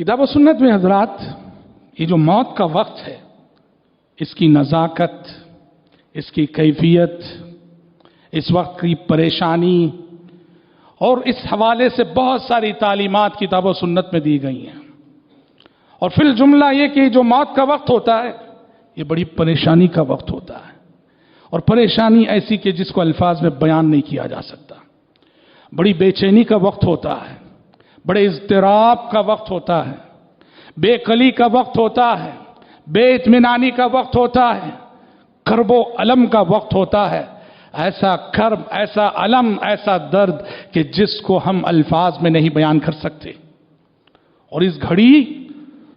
किताब व सुन्नत में हजरात ये जो मौत का वक्त है, इसकी नज़ाकत, इसकी कैफियत, इस वक्त की परेशानी और इस हवाले से बहुत सारी तालीमात किताब व सुन्नत में दी गई हैं। और फिर जुमला ये कि जो मौत का वक्त होता है ये बड़ी परेशानी का वक्त होता है, और परेशानी ऐसी कि जिसको अल्फाज में बयान नहीं किया जा सकता। बड़ी बेचैनी का वक्त होता है, बड़े इज़्तिराब का वक्त होता है, बेकली का वक्त होता है, बेइत्मीनानी का वक्त होता है, कर्बो अलम का वक्त होता है। ऐसा कर्ब, ऐसा अलम, ऐसा दर्द कि जिसको हम अल्फाज में नहीं बयान कर सकते। और इस घड़ी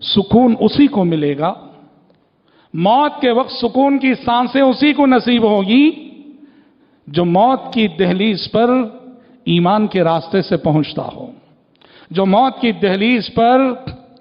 सुकून उसी को मिलेगा, मौत के वक्त सुकून की सांसें उसी को नसीब होगी जो मौत की दहलीज पर ईमान के रास्ते से पहुंचता हो, जो मौत की दहलीज पर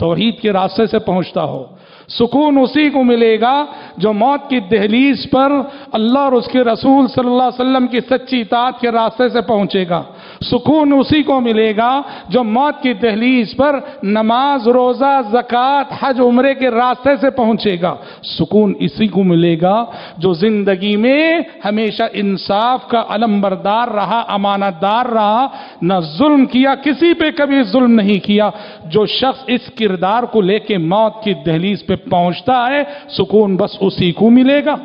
तौहीद के रास्ते से पहुंचता हो। सुकून उसी को मिलेगा जो मौत की दहलीज पर अल्लाह और उसके रसूल सल्लल्लाहु अलैहि वसल्लम की सच्ची इताअत के रास्ते से पहुंचेगा। सुकून उसी को मिलेगा जो मौत की दहलीज पर नमाज, रोज़ा, ज़कात, हज, उम्रे के रास्ते से पहुंचेगा। सुकून इसी को मिलेगा जो जिंदगी में हमेशा इंसाफ का अलमबरदार रहा, अमानतदार रहा, न जुल्म किया, किसी पे कभी जुल्म नहीं किया। जो शख्स इस किरदार को लेके मौत की दहलीज पे पहुंचता है, सुकून बस उसी को मिलेगा।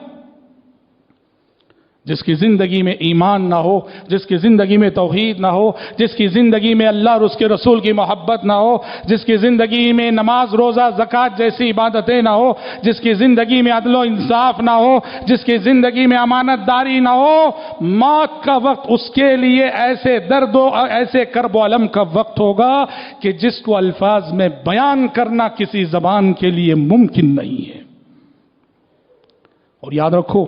जिसकी जिंदगी में ईमान ना हो, जिसकी जिंदगी में तौहीद ना हो, जिसकी जिंदगी में अल्लाह और उसके रसूल की मोहब्बत ना हो, जिसकी जिंदगी में नमाज, रोज़ा, ज़कात जैसी इबादतें ना हो, जिसकी जिंदगी में अदल व इंसाफ ना हो, जिसकी जिंदगी में अमानतदारी ना हो, मौत का वक्त उसके लिए ऐसे दर्द व ऐसे कर्ब व अलम का वक्त होगा कि जिसको अल्फाज में बयान करना किसी जबान के लिए मुमकिन नहीं है। और याद रखो,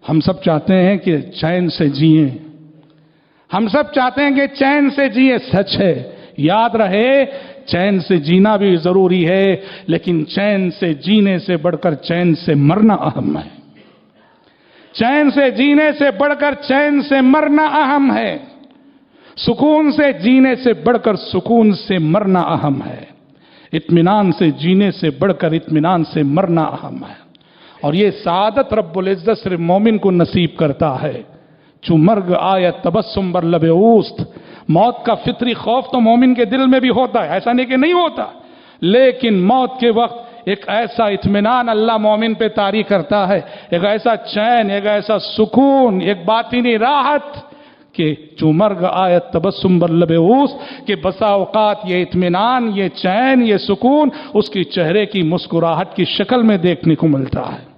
हम सब चाहते हैं कि चैन से जिए, हम सब चाहते हैं कि चैन से जिए। सच है, याद रहे, चैन से जीना भी जरूरी है, लेकिन चैन से जीने से बढ़कर चैन से मरना अहम है। चैन से जीने से बढ़कर चैन से मरना अहम है। सुकून से जीने से बढ़कर सुकून से मरना अहम है। इत्मीनान से जीने से बढ़कर इत्मीनान से मरना अहम है। और ये सादत रब्बुल इज्जत सिर्फ मोमिन को नसीब करता है। चू मर्ग आयत तबस्सुम बर लबे उस्त, मौत का फितरी खौफ तो मोमिन के दिल में भी होता है, ऐसा नहीं कि नहीं होता, लेकिन मौत के वक्त एक ऐसा इत्मीनान अल्लाह मोमिन पे तारी करता है, एक ऐसा चैन, एक ऐसा सुकून, एक बातिनी राहत कि चू मर्ग आयत तबस्सुम बर लबे उस्त, कि बसा औकात ये इत्मीनान, ये चैन, ये सुकून उसकी चेहरे की मुस्कुराहट की शक्ल में देखने को मिलता है।